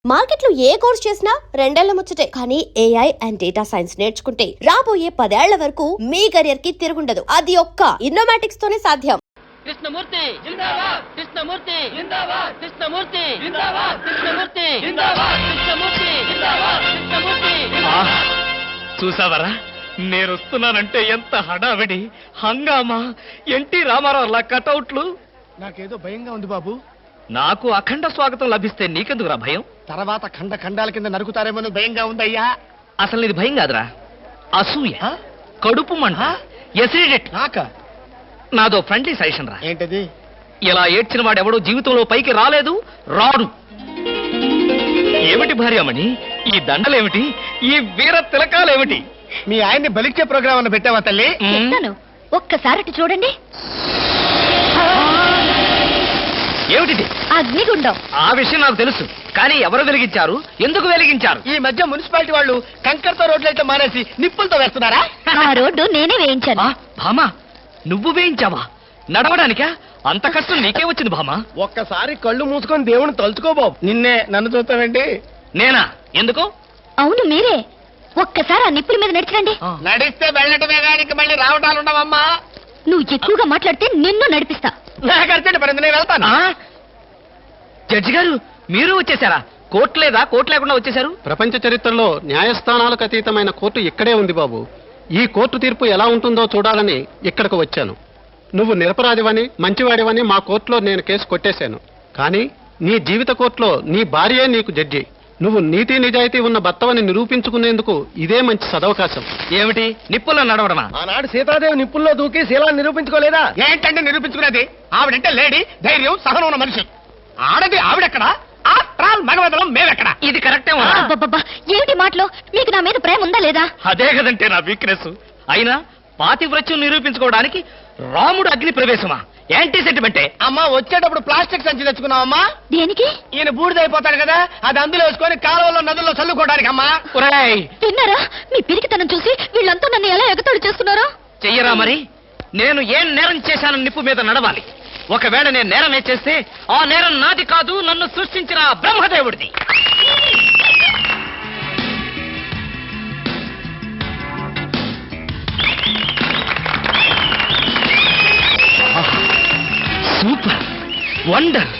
మార్కెట్లో ఏ కోర్స్ చేసినా రెండేళ్ల ముచ్చటే. కానీ ఏఐ అండ్ డేటా సైన్స్ నేర్చుకుంటే రాబోయే 10 ఏళ్ల వరకు మీ కెరియర్ కి తిరుగుండదు. అది ఒక్క ఇన్నోమాటిక్స్ తోనే సాధ్యం. కృష్ణమూర్తి జిందాబాద్, కృష్ణమూర్తి జిందాబాద్, కృష్ణమూర్తి జిందాబాద్, కృష్ణమూర్తి జిందాబాద్, కృష్ణమూర్తి జిందాబాద్, కృష్ణమూర్తి. చూసావరా, నేను వస్తున్నానంటే ఎంత హడావిడి, హంగామా, ఎన్టీ రామారావు కటౌట్లు. నాకేదో భయంగా ఉంది బాబు. నాకు అఖండ స్వాగతం లభిస్తే నీకెందుకురా భయం? తర్వాత ఖండాల కింద నరుకుతారేమో భయంగా ఉందయ్యా. అసలు ఇది భయం కాదురా, అసూయ, కడుపు మంట, ఎసిడిటీ. నాదో ఫ్రెండ్లీ సజెషన్ రా. ఏంటది? ఇలా ఏడ్చిన వాడెవడో జీవితంలో పైకి రాలేదు, రాడు. ఏమిటి భార్యమణి ఈ దండలేమిటి, ఈ వీర తిలకాలేమిటి? మీ ఆయన్ని బలిచ్చే ప్రోగ్రామ్ అన్న పెట్టావా తల్లి? ఒక్కసారి చూడండి. ఏమిటిది? అగ్నిగుండం. ఆ విషయం నాకు తెలుసు, కానీ ఎవరు వెలిగించారు, ఎందుకు వెలిగించారు? ఈ మధ్య మున్సిపాలిటీ వాళ్ళు కంకర్తో రోడ్లైతే మానేసి నిప్పులతో వేస్తున్నారా? ఆ రోడ్డు నేనే వేయించాను. భామా, నువ్వు వేయించావా? నడవడానికా? అంత కష్టం నీకే వచ్చింది భామా? ఒక్కసారి కళ్ళు మూసుకొని దేవుని తలుచుకో బాబు. నిన్నే నన్ను చూస్తావేంటి? నేనా? ఎందుకు? అవును మీరే. ఒక్కసారి ఆ నిప్పుల మీద నడిచండి. నడిస్తే వెళ్ళటమే గానికి మళ్ళీ రావటాలు ఉండవమ్మా. నువ్వు ఎక్కువగా మాట్లాడితే నిన్ను నడిపిస్తా. నాకు అర్జెంట్ పడింది, నేను వెళ్తాను. జడ్జి గారు, మీరు వచ్చేసారా? కోర్టు లేదా? కోర్టు లేకుండా వచ్చేసారు? ప్రపంచ చరిత్రలో న్యాయస్థానాలకు అతీతమైన కోర్టు ఇక్కడే ఉంది బాబు. ఈ కోర్టు తీర్పు ఎలా ఉంటుందో చూడాలని ఇక్కడికి వచ్చాను. నువ్వు నిరపరాధివని, మంచివాడివని మా కోర్టులో నేను కేసు కొట్టేశాను. కానీ నీ జీవిత కోర్టులో నీ భార్యే నీకు జడ్జి. నువ్వు నీతి నిజాయితీ ఉన్న భర్తవని నిరూపించుకునేందుకు ఇదే మంచి సదవకాశం. ఏమిటి, నిప్పుల్లో నడవడమా? ఆనాడు సీతాదేవి నిప్పుల్లో దూకి శీలాన్ని నిరూపించుకోలేదా? ఏంటంటే నిరూపించుకునేది? ఆవిడంటే లేడీ, ధైర్యం, సహనం ఉన్న మనిషి. ఆడది ఆవిడెక్కడ, ఆఫ్టర్ మగవదలం మేమెక్కడ? ఇది కరెక్టే. అబ్బబ్బబ్బా, ఏమిటి మాటలు? మీకు నా మీద ప్రేమ ఉందా లేదా? అదే కదంటే నా వీక్నెస్. అయినా పాతివ్రత్యం నిరూపించుకోవడానికి రాముడు అగ్ని ప్రవేశమా? యాంటీ సెంటిమెంటే. అమ్మా, వచ్చేటప్పుడు ప్లాస్టిక్ సంచి తెచ్చుకున్నావమ్మా. దేనికి? ఈయన బూడిదైపోతాడు కదా, అది అందులో వేసుకొని కాలువలో నదుల్లో చల్లుకోవడానికి అమ్మా. విన్నారా? మీ పిరికితనం చూసి వీళ్ళంతా నన్ను ఎలా ఎగతాళి చేస్తున్నారో. చెయ్యరా మరి? నేను ఏం నేరం చేశానని నిప్పు మీద నడవాలి. ఒకవేళ నేను నేరం చేస్తే ఆ నేరం నాది కాదు, నన్ను సృష్టించిన బ్రహ్మదేవుడిది. Super, wonder,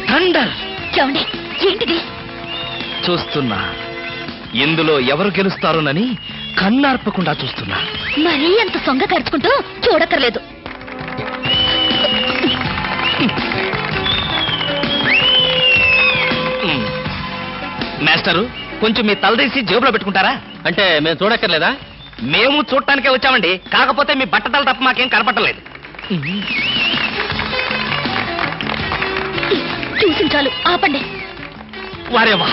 thunder. చూడండి, ఏంటిది? చూస్తున్నా, ఇందులో ఎవరు గెలుస్తారోనని కన్నార్పకుండా చూస్తున్నా. మరీ అంత సొంగ ఖర్చుకుంటూ చూడక్కర్లేదు. మాస్టరు, కొంచెం మీ తలదీసి జేబులో పెట్టుకుంటారా? అంటే మేము చూడక్కర్లేదా? మేము చూడటానికే వచ్చామండి, కాకపోతే మీ బట్టతల తప్ప మాకేం కనపట్టలేదు. చూసించాలు, ఆపండి. వారేవా,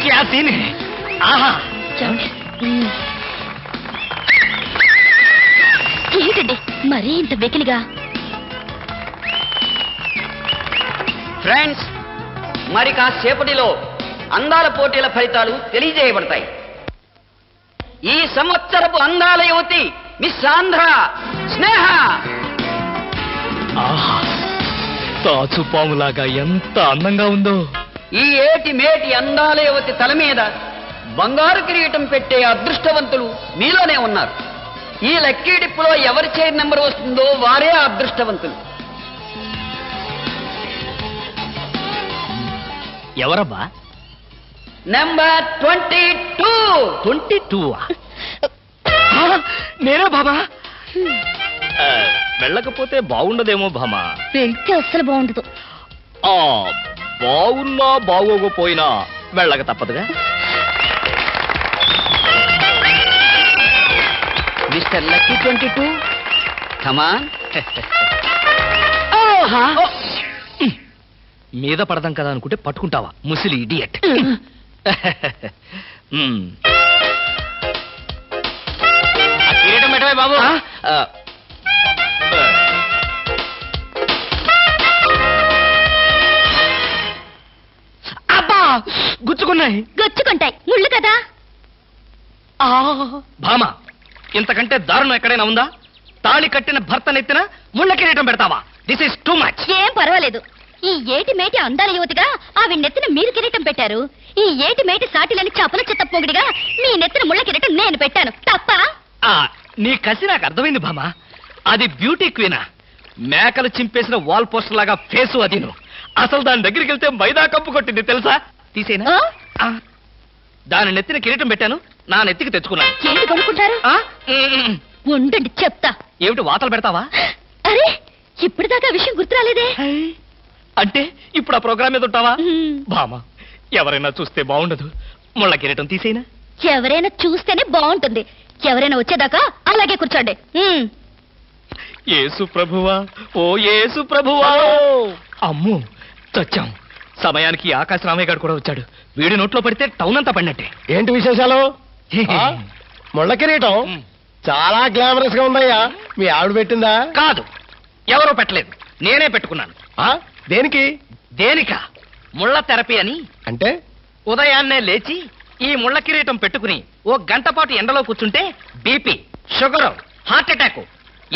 క్యా సీన్ హై. ఆహా, చూడండి. ఏంటండి మరీ ఇంత వెకిలిగా? ఫ్రెండ్స్, మరి కాసేపటిలో అందాల పోటీల ఫలితాలు తెలియజేయబడతాయి. ఈ సంవత్సరపు అందాల యువతి మిస్ ఆంధ్ర స్నేహ. ఆహా, తాచుపాములాగా ఎంత అందంగా ఉందో. ఈ ఏటి మేటి అందాల యువతి తల మీద బంగారు కిరీటం పెట్టే అదృష్టవంతులు మీలోనే ఉన్నారు. ఈ లక్కీ డిప్పులో ఎవరి చైర్ నెంబర్ వస్తుందో వారే ఆ అదృష్టవంతులు. ఎవరబ్బా? నెంబర్ 22. 22. నేనే బాబా. వెళ్ళకపోతే బాగుండదేమో భామా. వెళ్తే అస్సలు బాగుండదు. బాగున్నా బాగోకపోయినా వెళ్ళక తప్పదుగా. మిస్టర్ లక్కీ 22, కమాన్. మీద పడదాం కదా అనుకుంటే పట్టుకుంటావా, ముసిలి ఇడియట్. కిరీటం పెట్టవే బాబు. అబ్బా, గుచ్చుకున్నాయి. గచ్చుకుంటాయి, ముళ్ళు కదా. భామా, ఇంతకంటే దారుణం ఎక్కడైనా ఉందా? తాళి కట్టిన భర్త నెత్తిన ముళ్ళ కిరీటం పెడతావా? This is too much. ఏం పర్వాలేదు. ఈ ఏటి మేటి అందాల యువతిగా ఆవి నెత్తిన మీరు కిరీటం పెట్టారు. ఈ ఏటి మేటి సాటిలని చపల చెత్త పొగిడిగా మీ నెత్తిన ముళ్ళ కిరీటం నేను పెట్టాను తప్ప. నీ కసి నాకు అర్థమైంది బామా. అది బ్యూటీ క్వీనా? మేకలు చింపేసిన వాల్ పోస్టర్ లాగా ఫేసు అదిను. అసలు దాని దగ్గరికి వెళ్తే మైదా కప్పు కొట్టింది తెలుసా? తీసేనా? దాని నెత్తిన కిరీటం పెట్టాను, నా నెత్తికి తెచ్చుకున్నాను. ఏంటి కొనుక్కుంటారు? ఉండండి చెప్తా. ఏమిటి వాతలు పెడతావా? అరే ఇప్పటిదాకా విషయం గుర్తురాలేదే. అంటే ఇప్పుడు ఆ ప్రోగ్రామ్ మీద ఉంటావా? బామా ఎవరైనా చూస్తే బాగుండదు, ముళ్ళ కిరీటం తీసేనా? ఎవరైనా చూస్తేనే బాగుంటుంది. ఎవరైనా వచ్చేదాకా అలాగే కూర్చోండి. యేసు ప్రభువా, ఓ యేసు ప్రభువా. అమ్మో చచ్చాం. సమయానికి ఆకాశ రామయ్య గారు కూడా వచ్చాడు. వీడి నోట్లో పడితే టౌన్ అంతా పడినట్టే. ఏంటి విశేషాలు? ముళ్ళ కిరీటం చాలా గ్లామరస్ గా ఉందయ్యా. మీ ఆవిడ పెట్టిందా? కాదు, ఎవరో పెట్టలేదు, నేనే పెట్టుకున్నాను. దేనికి? దేనికా? ముళ్ళ థెరపీ అని. అంటే ఉదయాన్నే లేచి ఈ ముళ్ళ కిరీటం పెట్టుకుని ఓ గంట పాటు ఎండలో కూర్చుంటే బీపీ, షుగర్, హార్ట్ అటాక్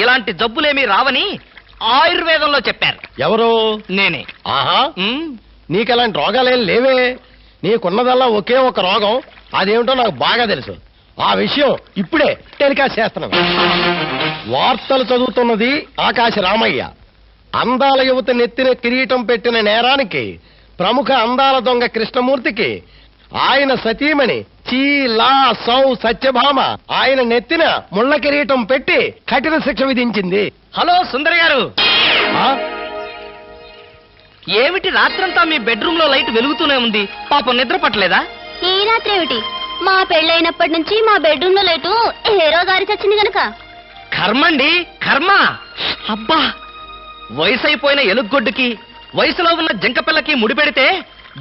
ఇలాంటి జబ్బులేమీ రావని ఆయుర్వేదంలో చెప్పారు. ఎవరు? నేనే. ఆహా, నీకలాంటి రోగాలేం లేవే. నీకున్నదల్లా ఒకే ఒక రోగం. అదేమిటో నాకు బాగా తెలుసు. ఆ విషయం ఇప్పుడే టెలికాస్ట్ చేస్తున్నాను. వార్తలు చదువుతున్నది ఆకాశ రామయ్య. అందాల యువత నెత్తిన కిరీటం పెట్టిన నేరానికి ప్రముఖ అందాల దొంగ కృష్ణమూర్తికి ఆయన సతీమణి చీలా సౌ సత్యభామ ఆయన నెత్తిన ముళ్ళ కిరీటం పెట్టి కఠిన శిక్ష విధించింది. హలో సుందరి గారు, ఏమిటి రాత్రంతా మీ బెడ్రూమ్ లో లైట్ వెలుగుతూనే ఉంది? పాపం నిద్ర పట్టలేదా? ఈ రాత్రి ఏమిటి? మా పెళ్ళైనప్పటి నుంచి మా బెడ్రూమ్ లో లేటు ఏ రోజు ఆరి చచ్చింది గనక. కర్మండి, కర్మ. అబ్బా, వయసు అయిపోయిన ఎలుగొడ్డుకి వయసులో ఉన్న జింకపిల్లకి ముడిపెడితే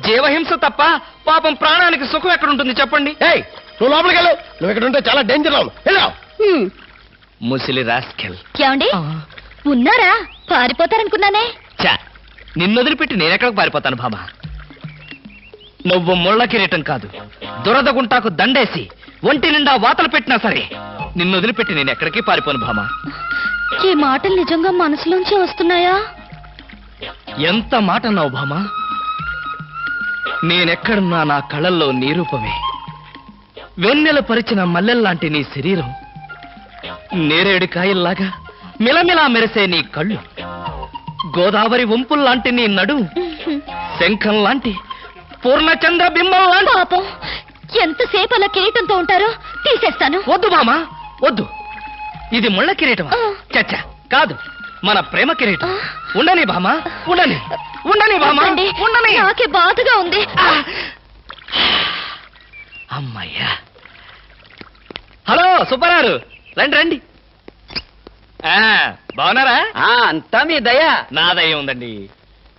జీవహింస తప్ప పాపం ప్రాణానికి సుఖం ఎక్కడుంటుంది చెప్పండి? నువ్వు లోపలికి వెళ్ళు. నువ్వు ఇక్కడ ఉంటే చాలా డేంజర్. ముసిలి రాస్కెల్. ఏమండి ఉన్నారా? పారిపోతారనుకున్నానే. చా, నిన్నొదిలిపెట్టి నేనెక్కడికి పారిపోతాను బాబా? నువ్వు ముళ్ళ కిరీటం కాదు, దురద గుంటాకు దండేసి ఒంటి నిండా వాతలు పెట్టినా సరే నిన్నొదిలిపెట్టి నేను ఎక్కడికి పారిపోను భామా. ఈ మాటలు నిజంగా మనసులోంచి వస్తున్నాయా? ఎంత మాట అన్నావు భామా. నేనెక్కడున్నా నా కళ్ళల్లో నీ రూపమే. వెన్నెల పరిచిన మల్లెల్లాంటి నీ శరీరం, నేరేడు కాయల్లాగా మిలమిలా మెరిసే నీ కళ్ళు, గోదావరి వంపుల్లాంటి నీ నడు, శంఖం లాంటి పూర్ణచంద్ర బింబం లాంటి. పాపం ఎంతసేపు అలా కిరీటంతో ఉంటారో తీసేస్తాను. వద్దు మామా వద్దు, ఇది ముళ్ళ కిరీటమా? చచ్చా కాదు, మన ప్రేమ కిరీటం. ఉండని భామా, ఉండని ఉండని భామా, ఉండని. నాకే బాధగా ఉంది. అమ్మయ్యా. హలో సుబ్బారావు, రండి రండి. బాగున్నారా? అంతా మీ దయ. నా దయ ఉందండి.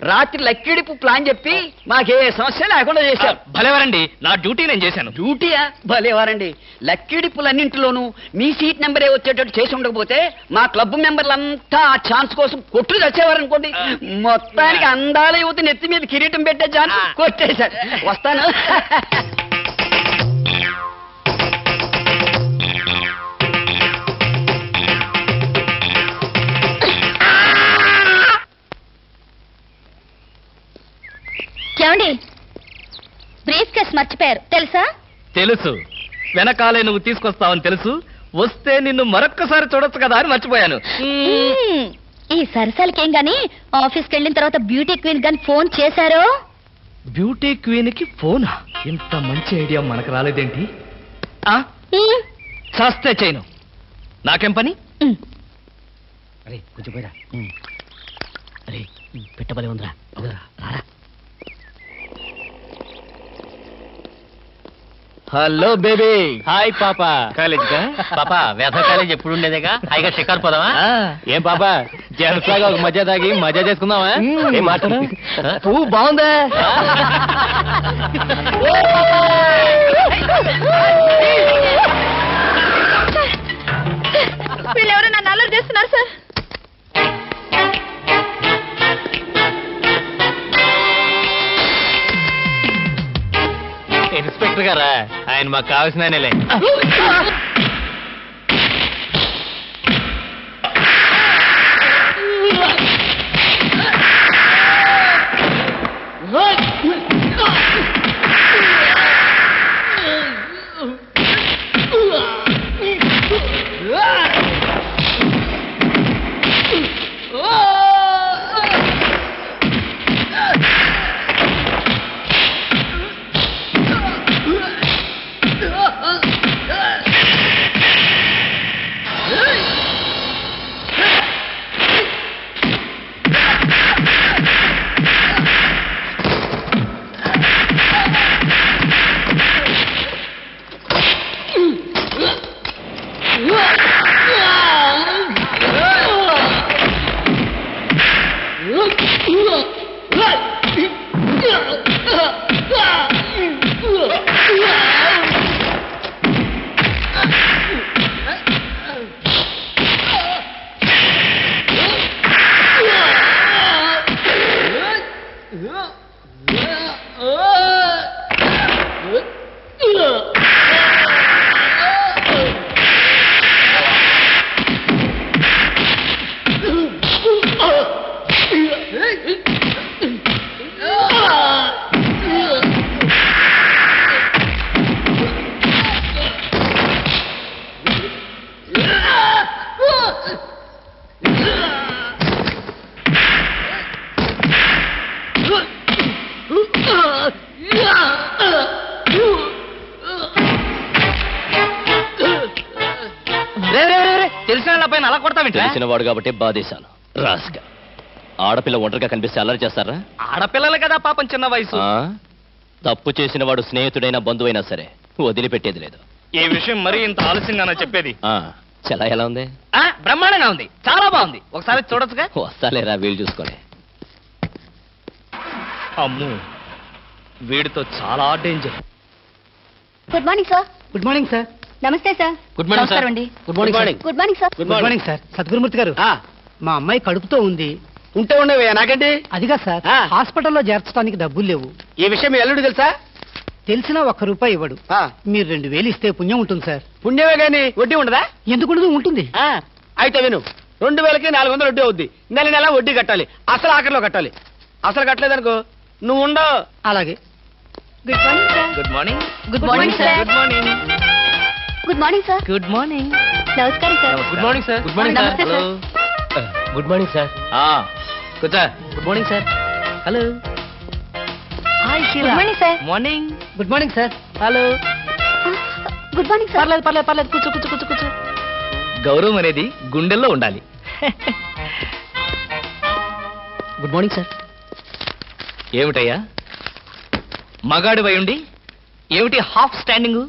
రాత్రి లక్కిడిపు ప్లాన్ చెప్పి మాకే సమస్య లేకుండా చేశారు. భలేవారండి, నా డ్యూటీ నేను చేశాను. డ్యూటీయా? భలేవారండి. లక్కిడిపులన్నింటిలోనూ మీ సీట్ నెంబరే వచ్చేటట్టు చేసి ఉండకపోతే మా క్లబ్ మెంబర్లంతా ఆ ఛాన్స్ కోసం కొట్టుకు తెచ్చేవారనుకోండి. మొత్తానికి అందాల యువత నెత్తి మీద కిరీటం పెట్టే ఛాన్స్ కొట్టేశారు. వస్తాను. ఏమండి బ్రీఫ్ కేస్ మర్చిపోయారు తెలుసా? తెలుసు, వెనకాలే నువ్వు తీసుకొస్తావని తెలుసు. వస్తే నిన్ను మరొక్కసారి చూడొచ్చు కదా అని మర్చిపోయాను. ఈ సరసాలకేం గాని ఆఫీస్కి వెళ్ళిన తర్వాత బ్యూటీ క్వీన్ గాని ఫోన్ చేశారో? బ్యూటీ క్వీన్ కి ఫోనా? ఇంత మంచి ఐడియా మనకు రాలేదేంటి? చేస్తే చేయను, నాకేం పని? అరే కొంచెం పోయిరా. అరే పెట్టబలే ఉందిరా. రారా. Hello baby. హాయ్ పాపా. కాలేజ్ గా పాపా వేద కాలేజ్ ఎప్పుడు ఉండేదేగా. హాయిగా షికారు పోదామా? ఏం పాపా జలసాగా ఒక మజా తాగి మజా చేసుకుందామా? ఏం మాట పువ్వు బాగుందా? వీళ్ళెవరో నన్ను అల్లరి చేస్తున్నారు సార్. ఇన్స్పెక్టర్ గారా? ఆయన మాకు కావాల్సిన ఆయనలే. అలా కొడతావింటే తెలిసిన వాడు కాబట్టి బాధేశాను రాస్కా. ఆడపిల్ల ఒంటరిగా కనిపిస్తే అల్లరి చేస్తారా? ఆడపిల్లలు కదా పాపం చిన్న వయసు. ఆ? తప్పు చేసిన వాడు స్నేహితుడైనా బంధువైనా సరే వదిలిపెట్టేది లేదు. ఈ విషయం మరీ ఇంత ఆలస్యంగా చెప్పేది. ఆ, చలా ఎలా ఉంది? బ్రహ్మాండంగా ఉంది, చాలా బాగుంది. ఒకసారి చూడొచ్చుగా? వస్తాలేరా వీలు చూసుకొని. అమ్ము, వీడితో చాలా danger. Good morning sir. Good morning sir. నమస్తే సార్. Good morning sir. నమస్కారం అండి. Good morning sir. Good morning sir. Good morning sir. Sadgurumurthy గారు, మా అమ్మాయి కడుపుతో ఉంది. ఉంటే ఉండవే నాకండి. అదిగా సార్, హాస్పిటల్లో చేర్చడానికి డబ్బులు లేవు. ఈ విషయం మీ అల్లుడు తెలుసా? తెలిసినా ₹1 ఇవ్వడు. మీరు 2000 ఇస్తే పుణ్యం ఉంటుంది సార్. పుణ్యమే గాని వడ్డీ ఉండదా? ఎందుకు ఉంటుంది? అయితే విను, 2000కి 400 వడ్డీ అవుద్ది. నెల నెల వడ్డీ కట్టాలి. అసలు ఆఖరిలో కట్టాలి. అసలు కట్టలేదనుకో నువ్వు ఉండవు. అలాగే. Good morning sir. Good morning. Good morning sir. Good morning. Good morning sir. Good morning. నమస్కారం sir. Good morning sir. Good morning నమస్తే సార్. Good morning sir. కూర్చో. Good morning sir. Hello. Hi good morning sir. Morning. Good morning sir. Hello. Good morning sir. పర్లేదు. కూర్చో. గౌరవం అనేది గుండెల్లో ఉండాలి. Good morning sir. ఏమిటయ్యా మగాడివై ఉండి ఏమిటి హాఫ్ స్టాండింగ్?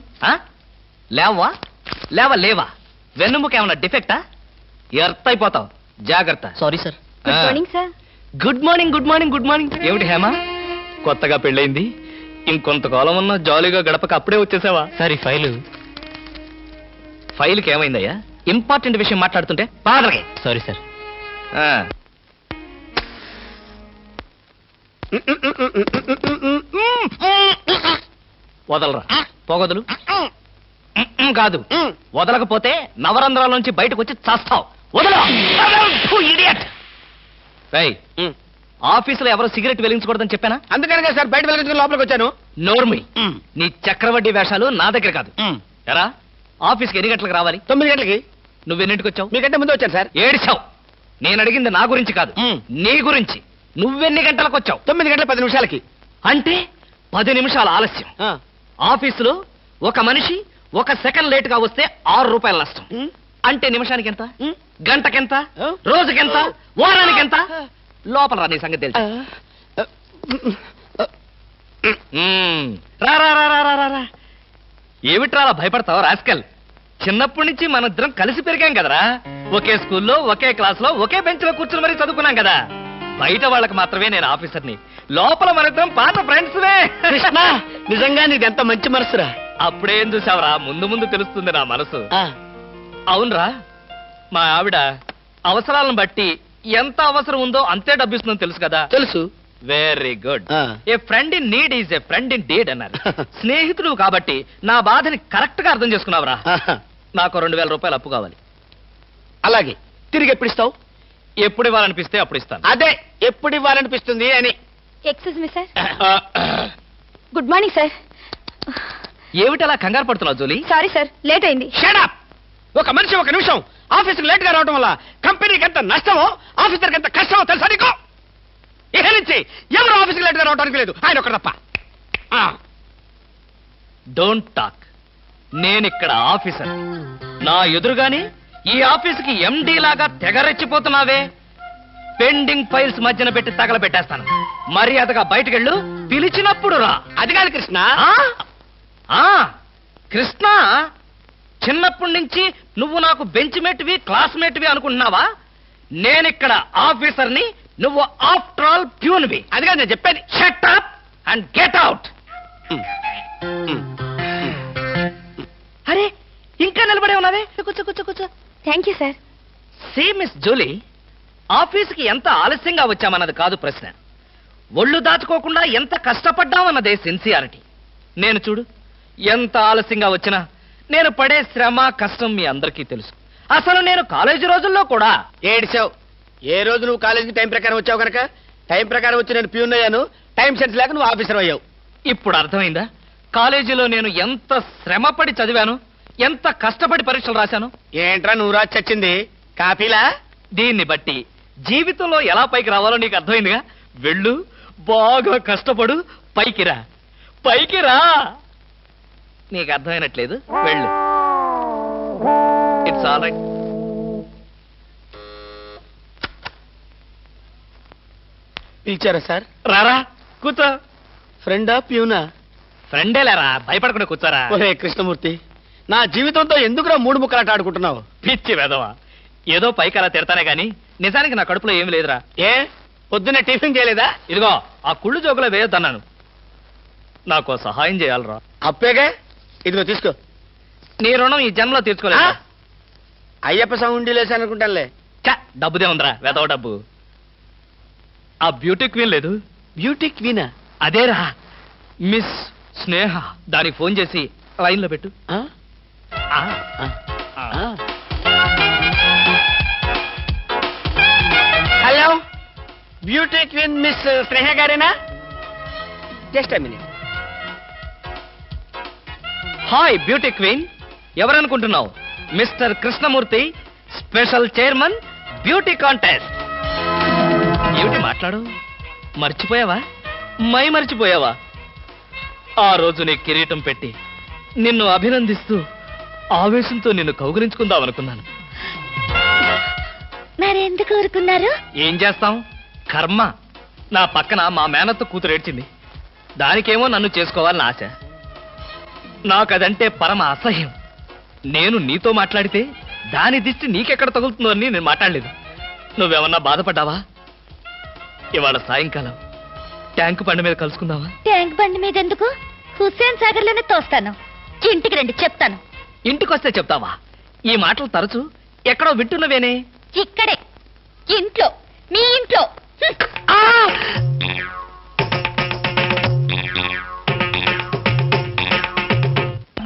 లేవా? వెన్నుముక ఏమన్నా డిఫెక్టా? ఎర్త్ అయిపోతావు, జాగ్రత్త. Sorry sir. Good morning sir. Good morning. ఏమిటి హేమ, కొత్తగా పెళ్ళైంది, ఇంకొంతకాలం ఉన్న జాలీగా గడపక అప్పుడే వచ్చేసావా? సార్ ఈ ఫైల్కి ఏమైందయ్యా? ఇంపార్టెంట్ విషయం మాట్లాడుతుంటే పాదలకి. Sorry sir. వదలరా, పొగదులు. కాదు, వదలకపోతే నవరంధ్రాల నుంచి బయటకు వచ్చి చస్తావు. వదలరా. ఆఫీసులో ఎవరో సిగరెట్ వెలిగించకూడదని చెప్పానా? అందుకనే సార్ బయట వెళ్ళి లోపలికి వచ్చాను. నోర్మి, నీ చక్రవడ్డీ వేషాలు నా దగ్గర కాదు. ఎరా, ఆఫీస్కి ఎన్ని గంటలకు రావాలి? 9 గంటలకి. నువ్వెన్నింటికి వచ్చావు? మీకంటే ముందు వచ్చాను సార్. ఏడిచావు. నేను అడిగింది నా గురించి కాదు, నీ గురించి. నువ్వెన్ని గంటలకు వచ్చావు? 9 గంటల 10 నిమిషాలకి. అంటే 10 నిమిషాల ఆలస్యం. ఆఫీసులో ఒక మనిషి 1 సెకండ్ లేట్ గా వస్తే ₹6 నష్టం. అంటే నిమిషానికి ఎంత? గంటకెంత? రోజుకెంత? వారానికెంత? లోపల రా, నీ సంగతి తెలుసు. రా. ఏమిట్రా భయపడతావు రాస్కల్? చిన్నప్పటి నుంచి మనిద్దరం కలిసి పెరిగాం కదరా. ఒకే స్కూల్లో, ఒకే క్లాస్ లో, ఒకే బెంచ్ లో కూర్చుని మరీ చదువుకున్నాం కదా. బయట వాళ్ళకి మాత్రమే నేను ఆఫీసర్ని, లోపల మనిద్దరం పాత ఫ్రెండ్స్వే. నిజంగా నీది ఎంత మంచి మనసురా. అప్పుడేం చూసావురా, ముందు తెలుస్తుంది నా మనసు. అవునరా, మా ఆవిడ అవసరాలను బట్టి ఎంత అవసరం ఉందో అంతే డబ్బిస్తుందని తెలుసు కదా? తెలుసు. Very good. A friend in need is a friend in deed అన్నారు. స్నేహితుడు కాబట్టి నా బాధని కరెక్ట్ గా అర్థం చేసుకున్నావురా. నాకు ₹2000 అప్పు కావాలి. అలాగే. తిరిగి ఎప్పుడు ఇస్తావు? ఎప్పుడు ఇవ్వాలనిపిస్తే అప్పుడు ఇస్తాను. అదే, ఎప్పుడు ఇవ్వాలనిపిస్తుంది అని. Excuse me sir. Good morning sir. ఏమిటి అలా కంగారు పడుతున్నావు జోలీ? సారీ సార్, లేట్ అయింది. Shut up. ఒక మనిషి 1 నిమిషం ఆఫీసుకు లేట్ గా రావడం వల్ల కంపెనీకి ఎంత నష్టమో, ఆఫీసర్కి ఎంత కష్టమో తెలుసా నీకు? ఇక నుంచి ఎవరు ఆఫీసుకు లేట్ గా రావడానికి లేదు, ఆయన ఒకరు తప్ప. Don't talk. నేనిక్కడ ఆఫీసర్. నా ఎదురుగానే ఈ ఆఫీసుకి ఎండీ లాగా తెగరెచ్చిపోతున్నావే. పెండింగ్ ఫైల్స్ మధ్యన పెట్టి తగలబెట్టేస్తాను. మర్యాదగా బయటకెళ్ళు, పిలిచినప్పుడు రా. అది కాదు కృష్ణ. కృష్ణ, చిన్నప్పటి నుంచి నువ్వు నాకు బెంచ్మేట్వి, క్లాస్మేట్వి అనుకుంటున్నావా? నేనిక్కడ ఆఫీసర్ని, నువ్వు ఆఫ్టర్ ఆల్ ప్యూన్వి. అది కాదు నేను చెప్పేది. Shut up and get out. అరే, ఇంకా నిలబడే ఉన్నావే? కూర్చో. Thank you sir. See miss Julie, ఆఫీస్కి ఎంత ఆలస్యంగా వచ్చామన్నది కాదు ప్రశ్న. ఒళ్ళు దాచుకోకుండా ఎంత కష్టపడ్డామన్నదే సిన్సియారిటీ. నేను చూడు, ఎంత ఆలస్యంగా వచ్చినా నేను పడే శ్రమ, కష్టం మీ అందరికీ తెలుసు. అసలు నేను కాలేజీ రోజుల్లో కూడా ఏడిచావు. ఏ రోజు నువ్వు కాలేజీకి టైం ప్రకారం వచ్చావు కనుక టైం ప్రకారం వచ్చి నేను ప్యూన్ అయ్యాను. టైం సెన్స్ లేక నువ్వు ఆఫీసర్ అయ్యావు. ఇప్పుడు అర్థమైందా కాలేజీలో నేను ఎంత శ్రమపడి చదివాను, ఎంత కష్టపడి పరీక్షలు రాశాను? ఏంట్రా నువ్వు రాసి చచ్చింది? కాపీలా? దీన్ని బట్టి జీవితంలో ఎలా పైకి రావాలో నీకు అర్థమైందిగా. వెళ్ళు, బాగా కష్టపడు, పైకి రా. నీకు అర్థమైనట్లేదు, వెళ్ళు. It's all right. పిలిచారా సార్? రారా కూర్చో. ఫ్రెండా ప్యూనా? ఫ్రెండేలేరా, భయపడకుండా కూర్చోరా. ఒరే కృష్ణమూర్తి, నా జీవితంతో ఎందుకురా మూడు ముక్కలాట ఆడుకుంటున్నావు? పిచ్చి వెదవా, ఏదో పైకి అలా తిడతానే గాని నిజానికి నా కడుపులో ఏమి లేదురా. ఏ పొద్దున్నే టిఫిన్ చేయలేదా? ఇదిగో ఆ కుళ్ళు జోకులో వేయొద్దన్నాను. నాకు సహాయం చేయాలరా. అప్పేగా, ఇదిగో తీసుకో. నీ రుణం ఈ జన్మలో తీర్చుకోలేదు. అయ్యప్ప సౌండి లేసానుకుంటానులే. డబ్బుదే ఉందిరా, వెదవ డబ్బు. ఆ బ్యూటీ క్వీన్ లేదు, బ్యూటీ క్వీనా? అదేరా మిస్ స్నేహ. దానికి ఫోన్ చేసి లైన్లో పెట్టు. ఆ? ఆ, ఆ. ఆ. Hello, beauty queen miss Sneha గారేనా? Just a minute. Hi beauty queen, ఎవరనుకుంటున్నావు? Mister Krishnamurthy, special chairman beauty contest. ఏమిటి మాట్లాడు? మర్చిపోయావా? మర్చిపోయావా? ఆ రోజు నీ కిరీటం పెట్టి నిన్ను అభినందిస్తూ ఆవేశంతో నిన్ను కౌగిలించుకుందామనుకున్నాను. మరెందుకు ఊరుకున్నారు? ఏం చేస్తాం, కర్మ. నా పక్కన మా మేనత్త కూతురు ఏడ్చింది. దానికేమో నన్ను చేసుకోవాలని ఆశ. నాకదంటే పరమ అసహ్యం. నేను నీతో మాట్లాడితే దాని దిష్టి నీకెక్కడ తగులుతుందో అని నేను మాట్లాడలేదు. నువ్వేమన్నా బాధపడ్డావా? ఇవాళ సాయంకాలం ట్యాంకు బండి మీద కలుసుకుందావా? ట్యాంక్ బండి మీద ఎందుకు? హుస్సేన్ సాగర్ లోనే తోస్తాను. ఇంటికి రండి, చెప్తాను. ఇంటికొస్తే చెప్తావా? ఈ మాటలు తరచు ఎక్కడో వింటున్నవేనే. ఇక్కడే, ఇంట్లో, మీ ఇంట్లో.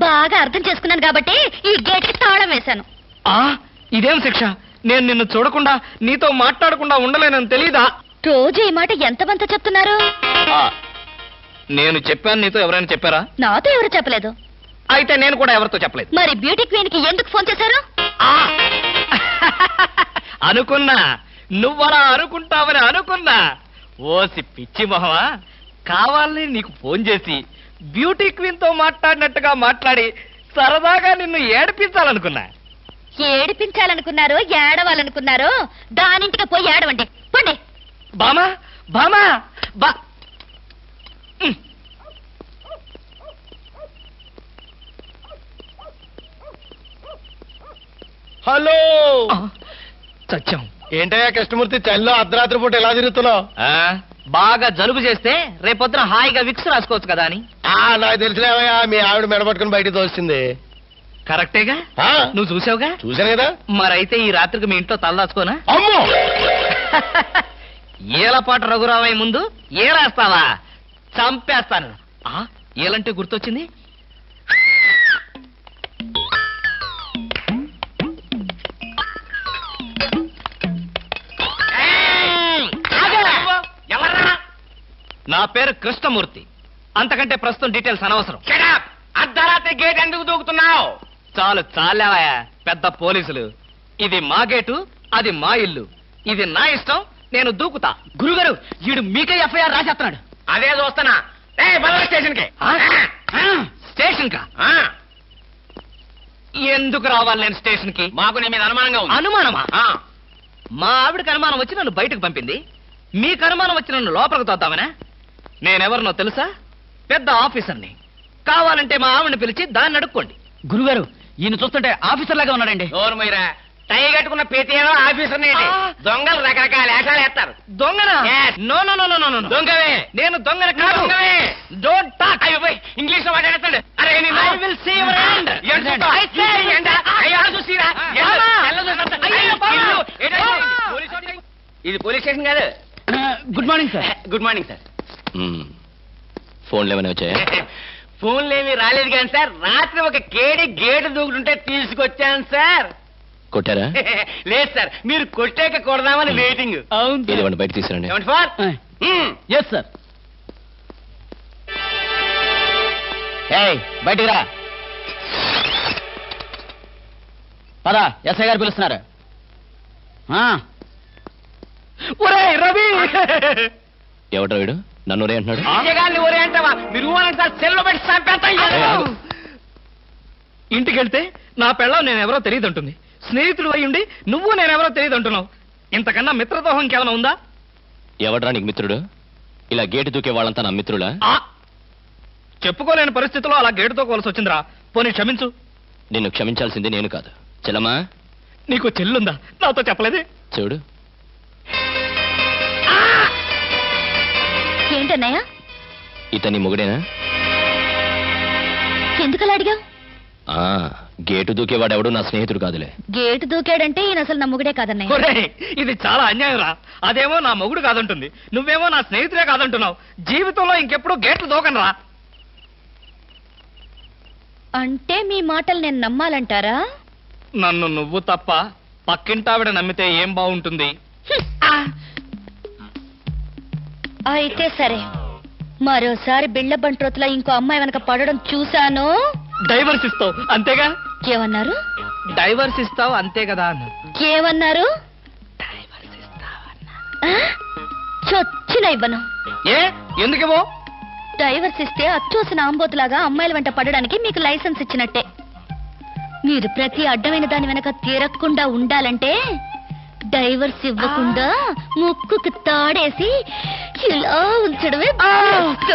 బాగా అర్థం చేసుకున్నాను కాబట్టి ఈ గేట్కి తాళం వేశాను. ఇదేం శిక్ష? నేను నిన్ను చూడకుండా నీతో మాట్లాడకుండా ఉండలేనని తెలీదా? రోజు ఈ మాట ఎంతమంత చెప్తున్నారు? నేను చెప్పాను, నీతో ఎవరైనా చెప్పారా? నాతో ఎవరు చెప్పలేదు. అయితే నేను కూడా ఎవరితో చెప్పలేదు. మరి బ్యూటీ క్వీన్ కి ఎందుకు ఫోన్ చేశారు? అనుకున్నా, నువ్వలా అనుకుంటావని అనుకున్నా. ఓసి పిచ్చి మొహమా, కావాలని నీకు ఫోన్ చేసి బ్యూటీ క్వీన్ తో మాట్లాడినట్టుగా మాట్లాడి సరదాగా నిన్ను ఏడిపించాలనుకున్నా. ఏడిపించాలనుకున్నారో ఏడవాలనుకున్నారో దానింటికి పోయి ఏడవండి. పండి. బామా బామా బా. హలో, సత్యం. ఏంటయ్యా కృష్ణమూర్తి, చల్లో అర్ధరాత్రి పూట ఎలా తిరుగుతున్నావు? బాగా జలుబు చేస్తే రేపొద్దున హాయిగా విక్స్ రాసుకోవచ్చు కదా అని. నాకు తెలిసినవయ్యా, మీ ఆవిడ మెడపట్టుకుని బయటికి తోస్తుంది. కరెక్టేగా, ఆ, నువ్వు చూసావుగా. చూశాను కదా. మరైతే ఈ రాత్రికి మీ ఇంట్లో తలదాచుకోనా? అమ్మో, ఏలపాటు రఘురావయ్య ముందు ఏ రాస్తావా? చంపేస్తాను. ఏలంటే గుర్తొచ్చింది. నా పేరు కృష్ణమూర్తి. అంతకంటే ప్రస్తుతం డీటెయిల్స్ అనవసరం. అర్ధరాత్రి గేట్ ఎందుకు దూకుతున్నావు? చాలు చాలావయ్యా, పెద్ద పోలీసులు. ఇది మా గేటు, అది మా ఇల్లు. ఇది నా ఇష్టం, నేను దూకుతా. గురుగారు, వీడు మీకే ఎఫ్ఐఆర్ రాసేస్తున్నాడు. అదే చూస్తున్నా. స్టేషన్ కి. స్టేషన్ కా? ఎందుకు రావాలి నేను స్టేషన్ కి? మాకు నీ మీద అనుమానంగా ఉంది. అనుమానమా? మా ఆవిడకి అనుమానం వచ్చి నన్ను బయటకు పంపింది. మీకు అనుమానం వచ్చి నన్ను లోపలికి తోద్దామనా? నేనెవరినో తెలుసా? పెద్ద ఆఫీసర్ని. కావాలంటే మా ఆవిడని పిలిచి దాన్ని అడుక్కోండి. గురుగారు, ఈయన చూస్తుంటే ఆఫీసర్ లాగా ఉన్నాడండి. నోరు మీరా, టై కట్టుకున్న ప్రతిలో ఆఫీసర్ దొంగలు రకరకాల వేషాలు వేస్తారు. దొంగనా? Yes. No no no no no. దొంగవే. నేను దొంగన కాదు. దొంగవే. Don't talk. ఇంగ్లీష్ లో మాట్లాడతాడు. అరే I will see your hand. I say. ఇది పోలీస్ స్టేషన్ కాదు. Good morning sir. Good morning sir. ఫోన్లు ఏమైనా వచ్చాయా? ఫోన్లు ఏమీ రాలేదు కానీ సార్, రాత్రి ఒక కేడి గేటు దూకుతుంటే తీసుకొచ్చాను సార్. కొట్టారా? లేదు సార్, మీరు కొట్టాక కొడదామని వెయిటింగ్. అవును, బయట తీసుకురండి. ఏమండి ఫార్? Yes sir. బయటికి రా. పద, ఎస్ఐ గారు పిలుస్తున్నారు. ఒరేయ్ రవి! ఎవడో వీడు నన్ను ఒరే అంటున్నాడు. విజయగాన్ని ఒరే అంటావా? మీరు ఊరంటే సార్ సెల్లో పెట్టి చంపేస్తాం. ఇంటికి వెళ్తే నా పెళ్ళం నేనెవరో తెలియదు అంటుంది. స్నేహితుడు అయ్యుండి నువ్వు నేనెవరో తెలియదు అంటున్నావు. ఇంతకన్నా మిత్రదోహం ఇంకేమైనా ఉందా? ఎవడ్రా నీకు మిత్రుడు? ఇలా గేటు దూకే వాళ్ళంతా నా మిత్రులా? చెప్పుకోలేని పరిస్థితిలో అలా గేటుతో కోల్సి వచ్చిందిరా. పోనీ క్షమించు. నిన్ను క్షమించాల్సింది నేను కాదు. చెల్లమ్మా, నీకు చెల్లుందా? నాతో చెప్పలేదే. చూడు, ఏంటన్నయ్య? ఇతని మొగుడేనా? ఎందుకలా అడిగావు? గేటు దూకేవాడెవడు నా స్నేహితుడు కాదులే. గేటు దూకాడంటే ఈయన అసలు నా మొగుడే కాదన్నయ్య. ఒరేయ్, ఇది చాలా అన్యాయం రా. అదేమో నా మొగుడు కాదంటుంది, నువ్వేమో నా స్నేహితుడే కాదంటున్నావు. జీవితంలో ఇంకెప్పుడు గేట్లు దూకనరా. అంటే మీ మాటలు నేను నమ్మాలంటారా? నన్ను నువ్వు తప్ప పక్కింటావిడ నమ్మితే ఏం బాగుంటుంది? అయితే సరే, మరోసారి బిళ్ళ బంట్రోతులా ఇంకో అమ్మాయి వెనక పడడం చూశాను. డైవర్స్ ఇస్తావు అంతేగా? ఏమన్నారు? డైవర్స్ ఇస్తావు అంతే కదా అన్న. ఏమన్నారు? చొచ్చిన ఇవ్వను. ఏ ఎందుకేమో? డైవర్స్ ఇస్తే అచ్చోసిన ఆంబోతులాగా అమ్మాయిల వెంట పడడానికి మీకు లైసెన్స్ ఇచ్చినట్టే. మీరు ప్రతి అడ్డమైన దాని వెనక తీరకుండా ఉండాలంటే డైవర్స్ ఇవ్వకుండా ముక్కుకు తాడేసి ఇలా ఉంచడమే best.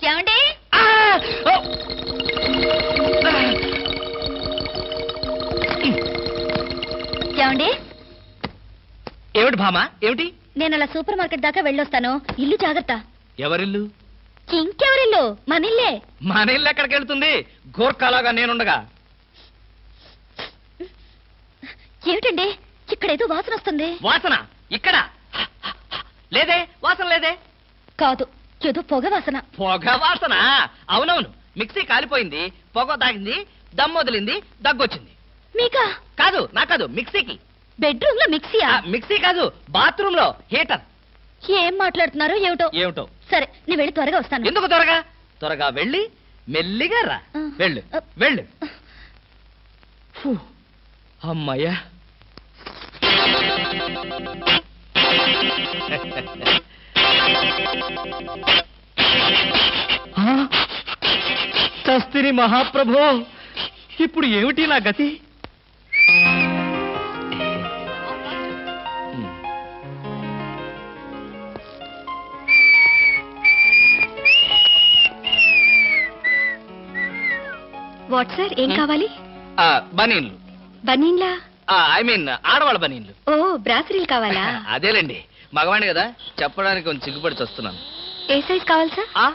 ఏమండి? ఏమండి? ఏమిటి భామా, ఏమిటి? నేను అలా సూపర్ మార్కెట్ దాకా వెళ్ళొస్తాను. ఇల్లు జాగ్రత్త. ఎవరిల్లు? ఇంకెవరిల్లు? మనిల్లే. మన ఇల్లు ఎక్కడికి వెళ్తుంది? గోర్ఖాలాగా నేనుండగా. ఏమిటండి ఇక్కడేదో వాసన వస్తుంది? వాసన ఇక్కడ లేదే. వాసన లేదే. కాదు, ఏదో పొగ వాసన. పొగ వాసన? అవునవును, మిక్సీ కాలిపోయింది, పొగ తాగింది, దమ్ వదిలింది, దగ్గొచ్చింది. మీకా? కాదు, నా కాదు, మిక్సీకి. బెడ్రూమ్ లో మిక్సీయా? మిక్సీ కాదు, బాత్రూమ్ లో హీటర్. ఏం మాట్లాడుతున్నారో ఏమిటో. ఏమిటో? సరే, నేను వెళ్ళి త్వరగా వస్తాను. ఎందుకు త్వరగా? త్వరగా వెళ్ళి మెల్లిగా రా. వెళ్ళు వెళ్ళు. ఫు, అమ్మయ్యా. చస్తిని మహాప్రభో, ఇప్పుడు ఏమిటి నా గతి? వాట్ సార్, ఏం కావాలి? బనీన్లు. బనీన్లా? ఐ మీన్ ఆడవాళ్ళ బనీన్లు. ఓ, బ్రాసరీలు కావాలా? అదేలేండి, మగవాణి కదా, చెప్పడానికి కొంచెం సిగ్గుపడి వస్తున్నాను. ఏ సైజ్ కావాలి సార్?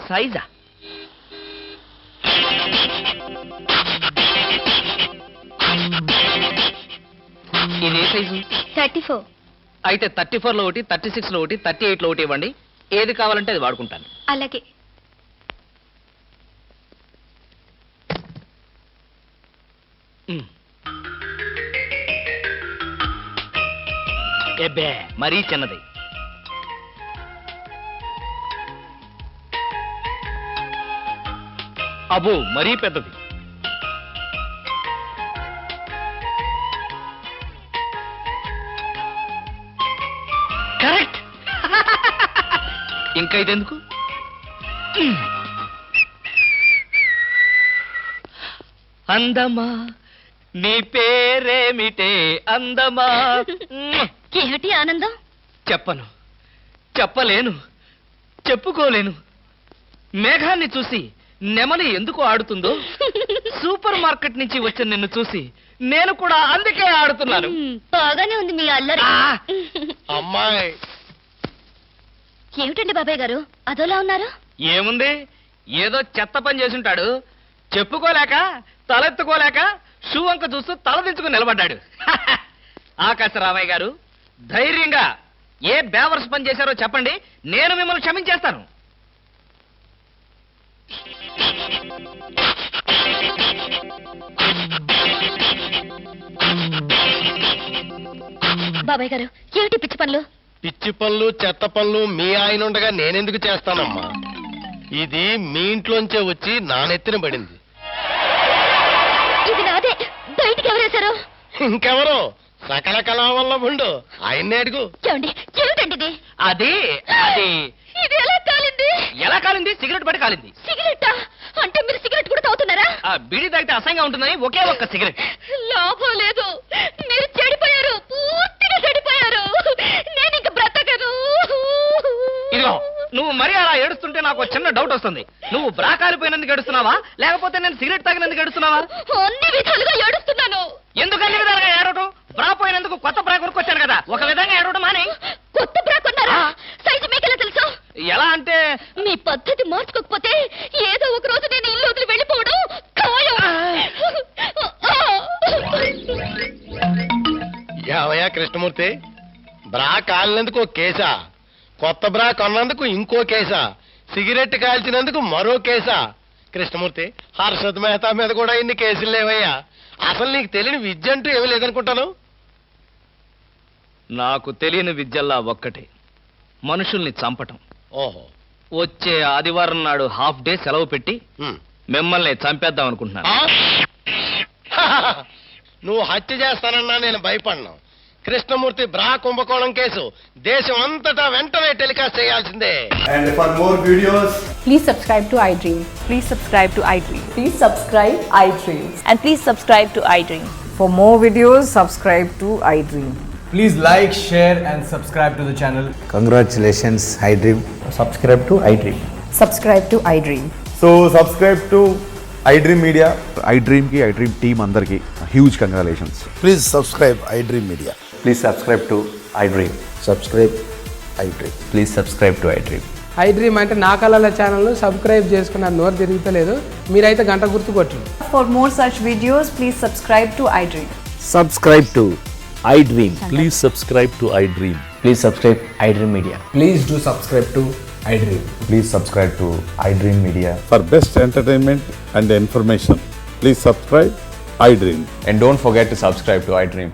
సైజా? ఇది ఏ సైజు? 34. అయితే 34 లో ఒకటి, 36 లో ఒకటి, 38 లో ఒకటి ఇవ్వండి. ఏది కావాలంటే అది వాడుకుంటాను. అలాగే. ఎబ్బే, మరీ చిన్నది. అబ్బో, మరీ పెద్దది. కరెక్ట్. ఇంకా ఇదెందుకు? అందమా నీ పేరేమిటే అందమా? ఏమిటి ఆనందం? చెప్పను, చెప్పలేను, చెప్పుకోలేను. మేఘాన్ని చూసి నెమలి ఎందుకు ఆడుతుందో, సూపర్ మార్కెట్ నుంచి వచ్చిన నిన్ను చూసి నేను కూడా అందుకే ఆడుతున్నాను. బాగానే ఉంది మీ అల్లరి. అమ్మాయి ఏమిటండి బాబాయ్ గారు అదోలా ఉన్నారు? ఏముంది, ఏదో చెత్త పని చేసుంటాడు. చెప్పుకోలేక, తలెత్తుకోలేక షూ వంక చూస్తూ తలదించుకుని నిలబడ్డాడు. ఆకాశరామయ్య గారు, ధైర్యంగా ఏ బేవర్స్ పని చేశారో చెప్పండి, నేను మిమ్మల్ని క్షమించేస్తాను. బాబాయ్ గారు, ఏమిటి పిచ్చి పనులు? పిచ్చి పనులు చెత్త పనులు మీ ఆయన ఉండగా నేనెందుకు చేస్తానమ్మా? ఇది మీ ఇంట్లోంచే వచ్చి నా నెత్తిన పడింది. ఇది నాదే. బయటికి ఎవరేశారు? ఇంకెవరో సకల కళావల్లభుండు, ఆయన్నే అడుగు. ఏమండి, ఏమిటండి ఇది? అది అది ఇది ఎలా కాలింది? ఎలా కాలింది? సిగరెట్ పడి కాలింది. సిగరెట్టా? అంటే మీరు సిగరెట్ కూడా తాగుతున్నారా? ఆ బీడీ తాగితే అసహ్యంగా ఉంటుందని ఒకే ఒక్క సిగరెట్. లాభం లేదు, మీరు చెడిపోయారు, పూర్తిగా చెడిపోయారు. నేను ఇంక బ్రతకను. ఇదిగో నువ్వు మరీ అలా ఏడుస్తుంటే నాకు ఒక చిన్న డౌట్ వస్తుంది. నువ్వు బ్రా కాలిపోయినందుకు ఏడుస్తున్నావా, లేకపోతే నేను సిగరెట్ తాగినందుకు ఏడుస్తున్నావా? అన్ని విధాలుగా ఏడుస్తున్నాను. ఎందుకు అన్ని విధాలుగా ఏడవటం? బ్రా పోయినందుకు కొత్త బ్రా కొనుక్కొచ్చాను కదా, ఒక విధంగా ఏడవడం మాని. కొత్త బ్రా కొన్నారా? సైజు మీకెలా తెలుసు? ఎలా అంటే మీ పద్ధతి మార్చుకోకపోతే ఏదో ఒక రోజు నేను ఇల్లు వదిలి వెళ్ళిపోవడం ఖాయం. ఏవయ్యా కృష్ణమూర్తి, బ్రా కాలినందుకు ఒక కేసా, కొత్త బ్రా కొన్నందుకు ఇంకో కేసా, సిగరెట్ కాల్చినందుకు మరో కేసా? కృష్ణమూర్తి, హర్షద్ మెహతా మీద కూడా ఇన్ని కేసులు లేవయ్యా. అసలు నీకు తెలియని విద్య అంటూ ఏమీ లేదనుకుంటాను. నాకు తెలియని విద్యల్లా ఒక్కటే, మనుషుల్ని చంపటం. ఓహో. వచ్చే ఆదివారం నాడు హాఫ్ డే సెలవు పెట్టి ఉమ్. మిమ్మల్ని చంపేద్దాం అనుకుంటున్నాను. ఆ? నువ్వు హత్య చేస్తానన్నా నేను భయపడను. కృష్ణమూర్తి బ్రా కుంభకోణం కేసు దేశం అంతటా వెంటనే టెలికాస్ట్ చేయాల్సిందే. And for more videos, Please subscribe to iDream. Please subscribe to iDream. Please subscribe iDream. And please subscribe to iDream. For more videos, subscribe to iDream. please like, share and subscribe to the channel. Congratulations, iDream. Subscribe to iDream. Subscribe to iDream. So subscribe to iDream Media. iDream ki iDream team andarki huge congratulations. Please subscribe iDream media. Please subscribe to iDream. Subscribe iDream. Please subscribe to iDream. iDream అంటే నా కళల channel subscribe చేసుకున్న నోరు తిరుగుతలేదు, మీరైతే గంట గుర్తు కొట్టండి. For more such videos, please subscribe to iDream. Subscribe to iDream. Please subscribe to iDream. Please subscribe iDream Media. Please do subscribe to iDream. Please subscribe to iDream Media. For best entertainment and information, please subscribe iDream. And don't forget to subscribe to iDream.